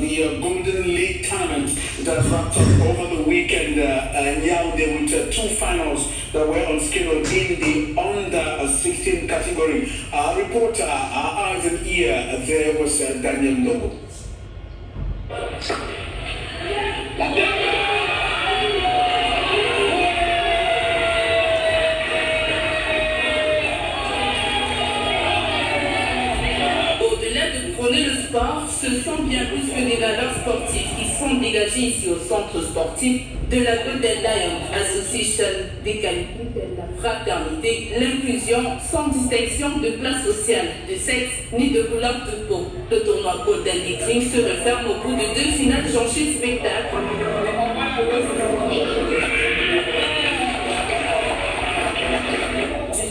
the Golden League tournament that wrapped up over the weekend in Yaoundé with two finals that were on schedule in the under-16 category. Our reporter, our eyes and ear, there was Daniel Lobo. Le sport, ce sont bien plus que des valeurs sportives qui sont dégagées ici au centre sportif de la Golden Lion Association, des qualités de la fraternité, l'inclusion sans distinction de classe sociale, de sexe ni de couleur de peau. Le tournoi Golden League Dream se referme au bout de deux finales jonchées de spectacles.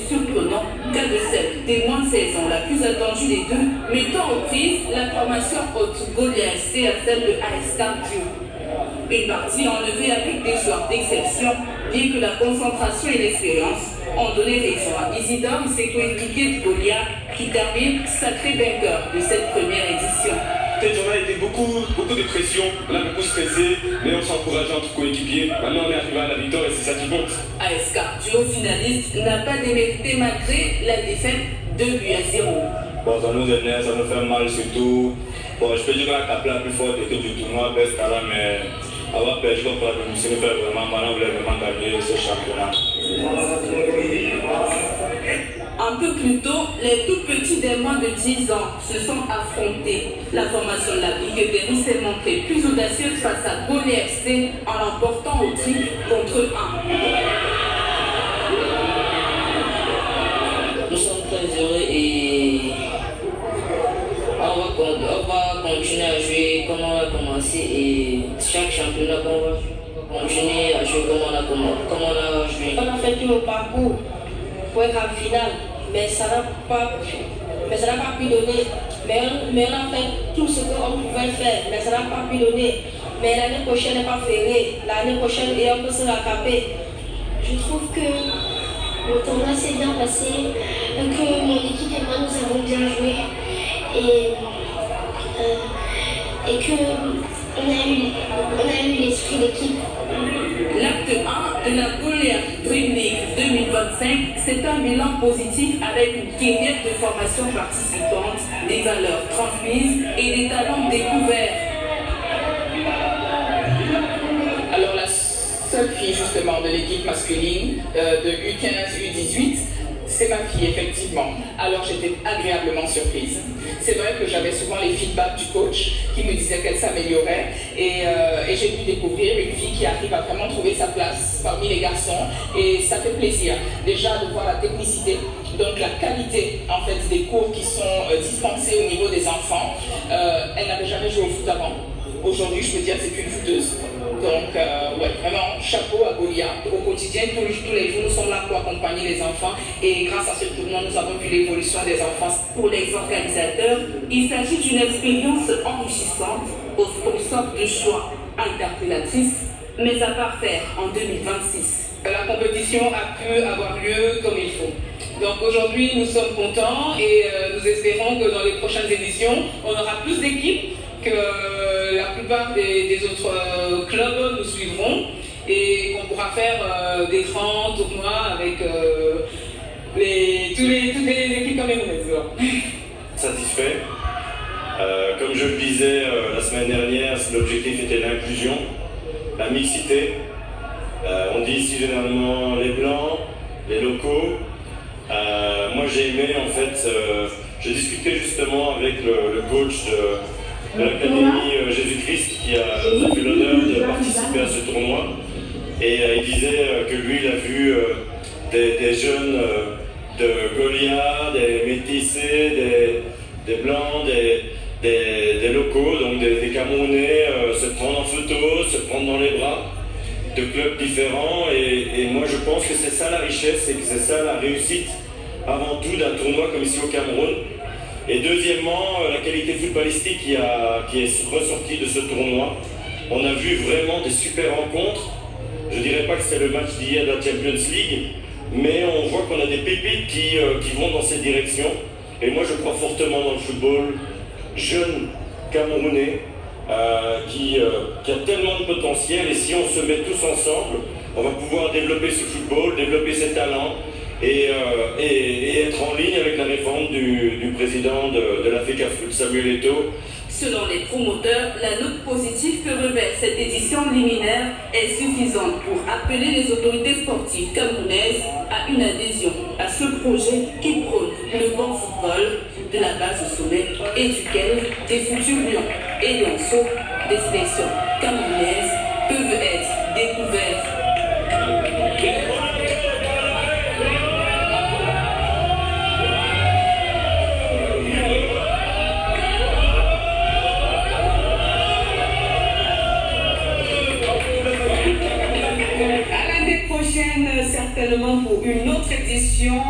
Surprenant cas de celle des moins de 16 ans, la plus attendue des deux, mettant aux prises la formation Haute-Gaulière FC à celle de AS Cardio. Une partie enlevée avec des joueurs d'exception, bien que la concentration et l'expérience ont donné raison à Isidore et ses coéquipiers de Gaulière qui terminent sacré vainqueur de cette première édition. Cette journée a été beaucoup de pression, on a beaucoup stressé, mais on s'est encouragé entre coéquipiers. Maintenant on est arrivé à la victoire et c'est ça qui compte. AS Cardio, finaliste, n'a pas démérité malgré la défaite 2-0. Bon, ça nous énerve, ça nous fait mal surtout. Bon, je peux dire que la cape la plus forte était du tournoi Pescara, mais avoir perdu contre la Vénus, ça nous fait vraiment mal, on voulait vraiment gagner ce championnat. Un peu plus tôt, les tout petits des moins de 10 ans se sont affrontés. La formation de la Ligue Berry s'est montrée plus audacieuse face à Gaulier FC en l'emportant au triple contre 1. Nous sommes très heureux et on va continuer à jouer comme on a commencé et chaque championnat qu'on va jouer, on va continuer à jouer comme on a joué. On a fait tout le parcours pour être en finale, mais ça n'a pas pu donner. Mais on a fait tout ce qu'on pouvait faire, mais ça n'a pas pu donner. Mais l'année prochaine n'est pas ferrée. L'année prochaine, on peut se rattraper. Je trouve que le tournoi s'est bien passé, que mon équipe et moi nous avons bien joué et que on a eu l'esprit d'équipe. L'acte 1 de la Gaulière Dream League 2025, c'est un bilan positif avec une carrière de formation participante, des valeurs transmises et des talents découverts. Alors la seule fille justement de l'équipe masculine de U15, U18, c'est ma fille effectivement. Alors j'étais agréablement surprise. C'est vrai que j'avais souvent les feedbacks du coach qui me disait qu'elle s'améliorait et j'ai pu découvrir une fille qui arrive à vraiment trouver sa place parmi les garçons et ça fait plaisir déjà de voir la technicité, donc la qualité en fait des cours qui sont dispensés au niveau des enfants. Elle n'avait jamais joué au foot avant. Aujourd'hui, je peux dire que c'est une footeuse. Donc, ouais, vraiment, chapeau à Gaulière. Au quotidien, tous les jours, nous sommes là pour accompagner les enfants. Et grâce à ce tournoi, nous avons vu l'évolution des enfants. Pour les organisateurs, il s'agit d'une expérience enrichissante aux sponsors de choix, interpellatrice, mais à parfaire en 2026. La compétition a pu avoir lieu comme il faut. Donc aujourd'hui, nous sommes contents et nous espérons que dans les prochaines éditions, on aura plus d'équipes, que la plupart des autres clubs nous suivront et qu'on pourra faire des grands tournois avec toutes les équipes camerounaises. Satisfait. Comme je le disais la semaine dernière, l'objectif était l'inclusion, la mixité. On dit ici généralement les blancs, les locaux. Moi j'ai aimé en fait, j'ai discuté justement avec le coach de l'Académie Jésus-Christ qui nous a fait l'honneur de participer à ce tournoi et il disait que lui il a vu des jeunes de Gaulière, des métissés, des blancs, des locaux, donc des Camerounais se prendre en photo, se prendre dans les bras de clubs différents et moi je pense que c'est ça la richesse et que c'est ça la réussite avant tout d'un tournoi comme ici au Cameroun. Et deuxièmement, la qualité footballistique qui est ressortie de ce tournoi. On a vu vraiment des super rencontres. Je ne dirais pas que c'est le match d'hier de la Champions League, mais on voit qu'on a des pépites qui vont dans cette direction. Et moi je crois fortement dans le football jeune camerounais qui a tellement de potentiel, et si on se met tous ensemble, on va pouvoir développer ce football, développer ses talents et être en ligne avec la réforme du président de la FECAFOOT, Samuel Eto'o. Selon les promoteurs, la note positive que revêt cette édition liminaire est suffisante pour appeler les autorités sportives camerounaises à une adhésion à ce projet qui prône le bon football de la base au sommet et duquel des futurs lions et lionceaux des sélections camerounaises peuvent être découverts. À l'année prochaine, certainement pour une autre édition.